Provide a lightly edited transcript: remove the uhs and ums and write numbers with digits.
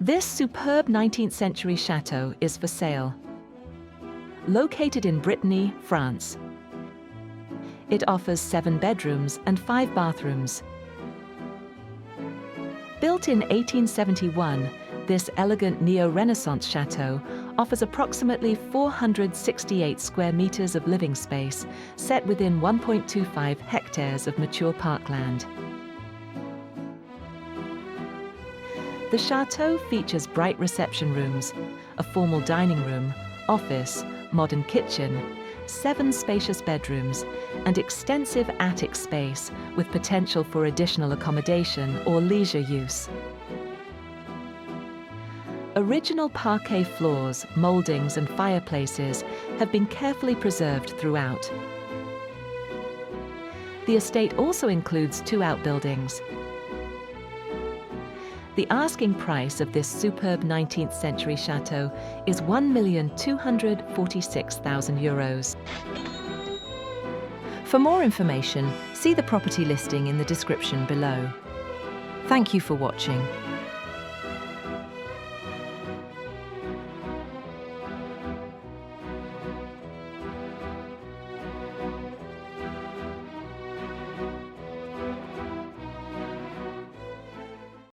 This superb 19th century chateau is for sale. Located in Brittany, France. It offers 7 bedrooms and 5 bathrooms. Built in 1871, this elegant neo-Renaissance chateau offers approximately 468 square meters of living space, set within 1.25 hectares of mature parkland. The chateau features bright reception rooms, a formal dining room, office, modern kitchen, 7 spacious bedrooms, and extensive attic space with potential for additional accommodation or leisure use. Original parquet floors, moldings, and fireplaces have been carefully preserved throughout. The estate also includes 2 outbuildings. The asking price of this superb 19th century chateau is €1,246,000. For more information, see the property listing in the description below. Thank you for watching.